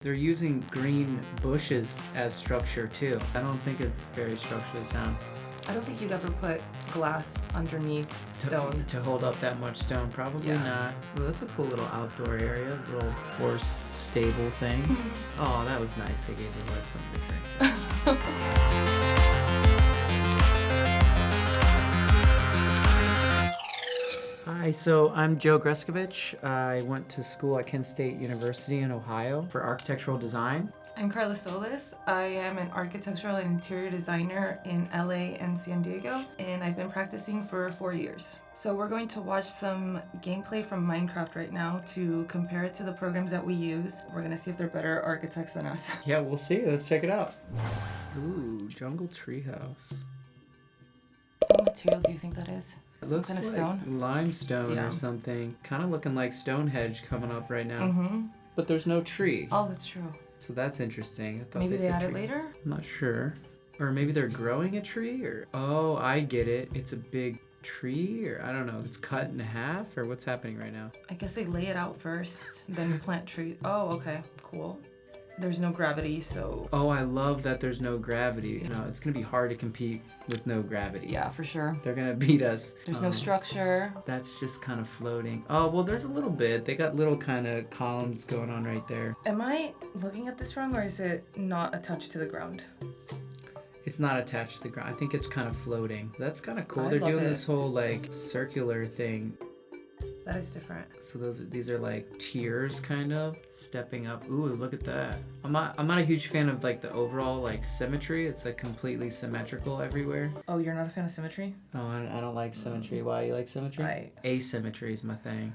They're using green bushes as structure too. I don't think it's very structurally sound. I don't think you'd ever put glass underneath stone. To hold up that much stone, probably not. Well, that's a cool little outdoor area, little horse stable thing. Oh, that was nice. They gave the horse something to drink. Hi, so I'm Joe Grescovich. I went to school at Kent State University in Ohio for architectural design. I'm Karla Solis. I am an architectural and interior designer in LA and San Diego, and I've been practicing for 4 years. So we're going to watch some gameplay from Minecraft right now to compare it to the programs that we use. We're gonna see if they're better architects than us. Yeah, we'll see. Let's check it out. Ooh, jungle treehouse. What material do you think that is? It Some looks kind of like stone? limestone or something. Kind of looking like Stonehenge coming up right now. But there's no tree. Oh, that's true. So that's interesting. I thought Maybe they said added tree. later? I'm not sure. Or maybe they're growing a tree, or... Oh, I get it. It's a big tree, or I don't know. It's cut in half, or what's happening right now? I guess they lay it out first, then plant tree. Oh, okay, cool. There's no gravity, so... Oh, I love that there's no gravity. You know, it's going to be hard to compete with no gravity. Yeah, for sure. They're going to beat us. There's no structure. That's just kind of floating. Oh, well, there's a little bit. They got little kind of columns going on right there. Am I looking at this wrong, or is it not attached to the ground? It's not attached to the ground. I think it's kind of floating. That's kind of cool. I They're love doing it. this whole, like, circular thing. That is different. So these are like tiers kind of stepping up. Ooh, look at that. I'm not a huge fan of like the overall like symmetry. It's like completely symmetrical everywhere. Oh, you're not a fan of symmetry? Oh, I don't like symmetry. Why, you like symmetry? Asymmetry is my thing.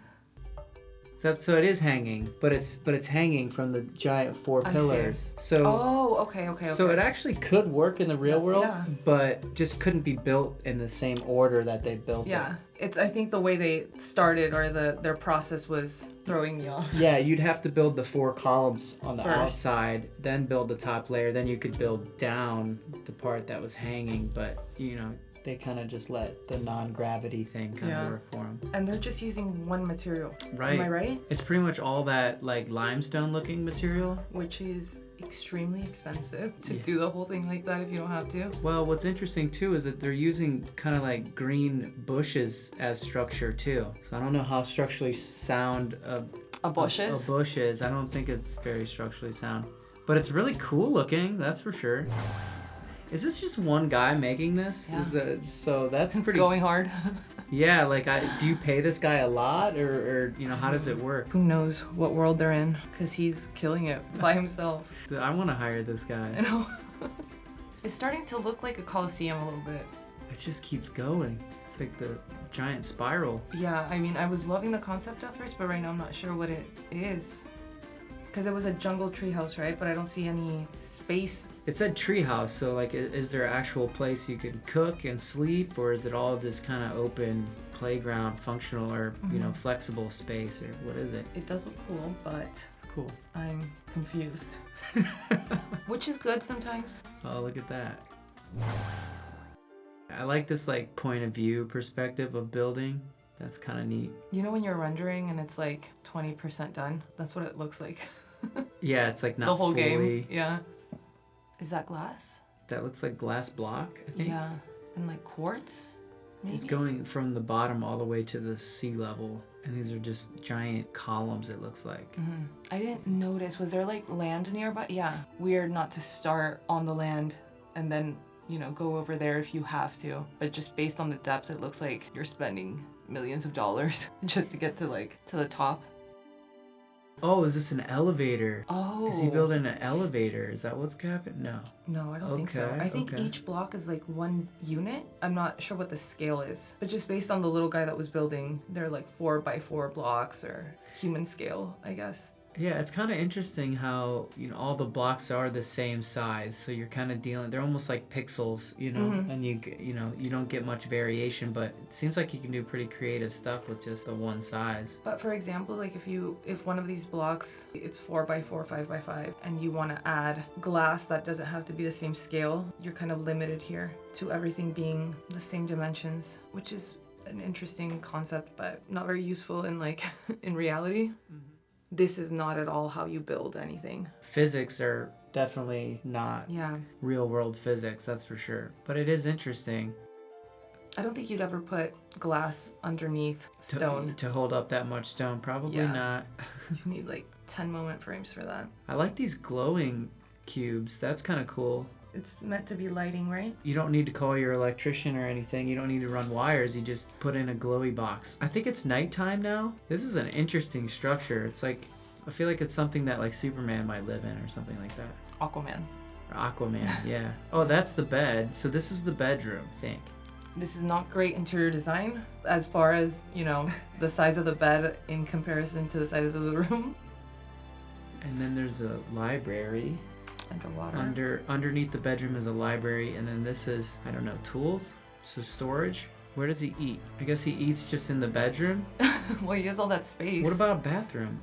So it is hanging, but it's hanging from the giant four pillars. So oh, okay. So it actually could work in the real world, yeah. but just couldn't be built in the same order that they built it. Yeah, it's I think the way they started or their process was throwing me off. Yeah, you'd have to build the 4 columns on the First. outside, then build the top layer, then you could build down the part that was hanging, but you know, they kind of just let the non-gravity thing kind of work for them. And they're just using one material. Right. Am I right? It's pretty much all that like limestone looking material. Which is extremely expensive to do the whole thing like that if you don't have to. Well, what's interesting too is that they're using kind of like green bushes as structure too. So I don't know how structurally sound A bush is? a bush is. I don't think it's very structurally sound. But it's really cool looking, that's for sure. Is this just one guy making this? Yeah. So that's pretty... Going hard. Yeah, like, do you pay this guy a lot, or you know, how does it work? Who knows what world they're in, because he's killing it by himself. I want to hire this guy. I know. It's starting to look like a coliseum a little bit. It just keeps going. It's like the giant spiral. Yeah, I mean, I was loving the concept at first, but right now I'm not sure what it is. Because it was a jungle treehouse, right? But I don't see any space. It said treehouse, so like, is there an actual place you can cook and sleep, or is it all just kind of open playground, functional, or you know, flexible space, or what is it? It does look cool, but It's cool. I'm confused. Which is good sometimes. Oh, look at that. I like this like point of view perspective of building. That's kind of neat. You know when you're rendering and it's like 20% done? That's what it looks like. Yeah, it's like not the whole fully... game. Yeah. Is that glass? That looks like glass block, I think. Yeah. And like quartz? Maybe? It's going from the bottom all the way to the sea level. And these are just giant columns, it looks like. I didn't notice. Was there like land nearby? Yeah. Weird not to start on the land and then, you know, go over there if you have to. But just based on the depth, it looks like you're spending millions of dollars just to get to the top. Oh, is this an elevator? Oh. Is he building an elevator? Is that what's happening? No. No, I don't think so. Okay, I think each block is like one unit. I'm not sure what the scale is. But just based on the little guy that was building, they're like 4x4 blocks or human scale, I guess. Yeah, it's kind of interesting how, you know, all the blocks are the same size. So you're kind of they're almost like pixels, you know, and you know, you don't get much variation, but it seems like you can do pretty creative stuff with just the one size. But for example, like if one of these blocks, it's 4x4, 5x5, and you want to add glass that doesn't have to be the same scale, you're kind of limited here to everything being the same dimensions, which is an interesting concept, but not very useful in like, in reality. this is not at all how you build anything. Physics are definitely not Yeah. real world physics, that's for sure. But it is interesting. I don't think you'd ever put glass underneath stone. To hold up that much stone. Probably Yeah. not. You need like 10 moment frames for that. I like these glowing cubes. That's kind of cool. It's meant to be lighting, right? You don't need to call your electrician or anything. You don't need to run wires. You just put in a glowy box. I think it's nighttime now. This is an interesting structure. It's like, I feel like it's something that like Superman might live in or something like that. Aquaman. Or Aquaman, yeah. Oh, that's the bed. So this is the bedroom, I think. This is not great interior design as far as, you know, the size of the bed in comparison to the size of the room. And then there's a library. Underwater. Underneath the bedroom is a library, and then this is, I don't know, tools? So storage? Where does he eat? I guess he eats just in the bedroom? Well, he has all that space. What about a bathroom?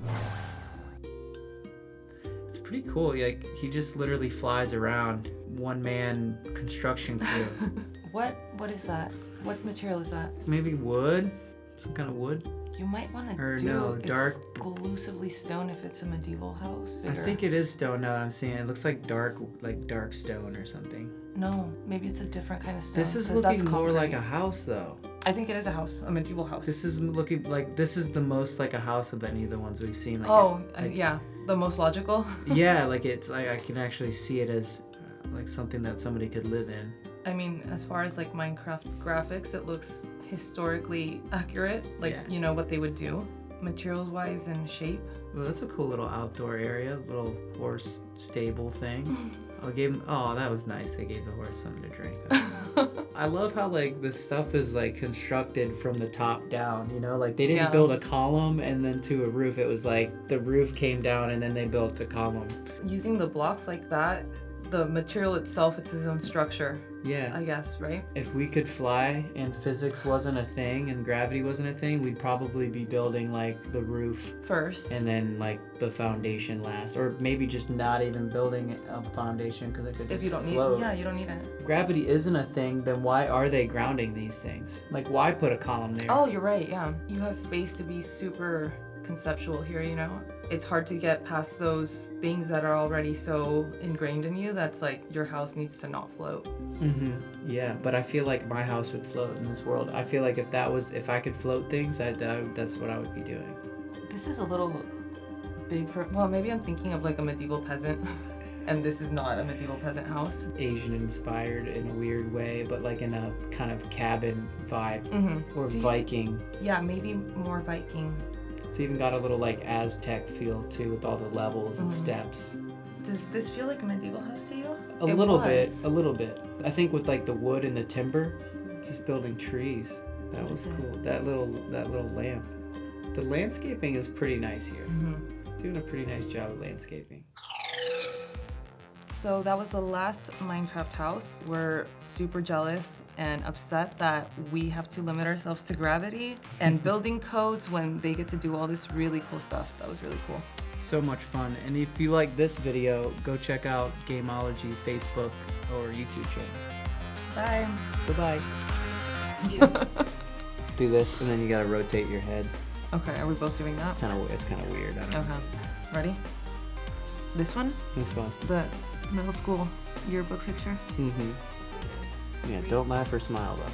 It's pretty cool. Like, he just literally flies around. One-man construction crew. What is that? What material is that? Maybe wood? Some kind of wood? You might want Or to do no, dark- exclusively stone if it's a medieval house. I think it is stone now that I'm seeing it. It looks like dark stone or something. No, maybe it's a different kind of stone. This is 'cause that's looking more concrete. like a house, though. I think it is a house, a medieval house. This is looking like, this is the most like a house of any of the ones we've seen. Like yeah, the most logical. Yeah, like it's like I can actually see it as like something that somebody could live in. I mean, as far as like Minecraft graphics, it looks historically accurate, like, Yeah. you know, what they would do, materials-wise and shape. Well, that's a cool little outdoor area, little horse stable thing. Oh, that was nice. They gave the horse something to drink. I love how like the stuff is like constructed from the top down, you know, like they didn't Yeah. build a column and then to a roof. It was like the roof came down and then they built a column. Using the blocks like that, the material itself, it's its own structure, Yeah. I guess, right? If we could fly and physics wasn't a thing and gravity wasn't a thing, we'd probably be building like the roof First. and then like the foundation last, or maybe just not even building a foundation because it could just If you don't float. need, yeah, you don't need it. Gravity isn't a thing, then why are they grounding these things? Like, why put a column there? Oh, you're right, yeah. You have space to be super conceptual here, you know? It's hard to get past those things that are already so ingrained in you that's like your house needs to not float. Yeah, but I feel like my house would float in this world. I feel like if I could float things, that's what I would be doing. This is a little big for, well, maybe I'm thinking of like a medieval peasant. And this is not a medieval peasant house. Asian inspired in a weird way, but like in a kind of cabin vibe. Or Do you- Viking. Yeah, maybe more Viking. It's even got a little like Aztec feel too, with all the levels and steps. Does this feel like a medieval house to you? A little bit. I think with like the wood and the timber, just building trees. That was cool. That little lamp. The landscaping is pretty nice here. It's doing a pretty nice job of landscaping. So that was the last Minecraft house. We're super jealous and upset that we have to limit ourselves to gravity and building codes when they get to do all this really cool stuff. That was really cool. So much fun. And if you like this video, go check out Gamology Facebook or YouTube channel. Bye. Goodbye. Do this and then you gotta rotate your head. Okay, are we both doing that? It's kind of weird. I don't know. Okay. Ready? This one? This one. The middle school yearbook picture? Yeah, don't laugh or smile though.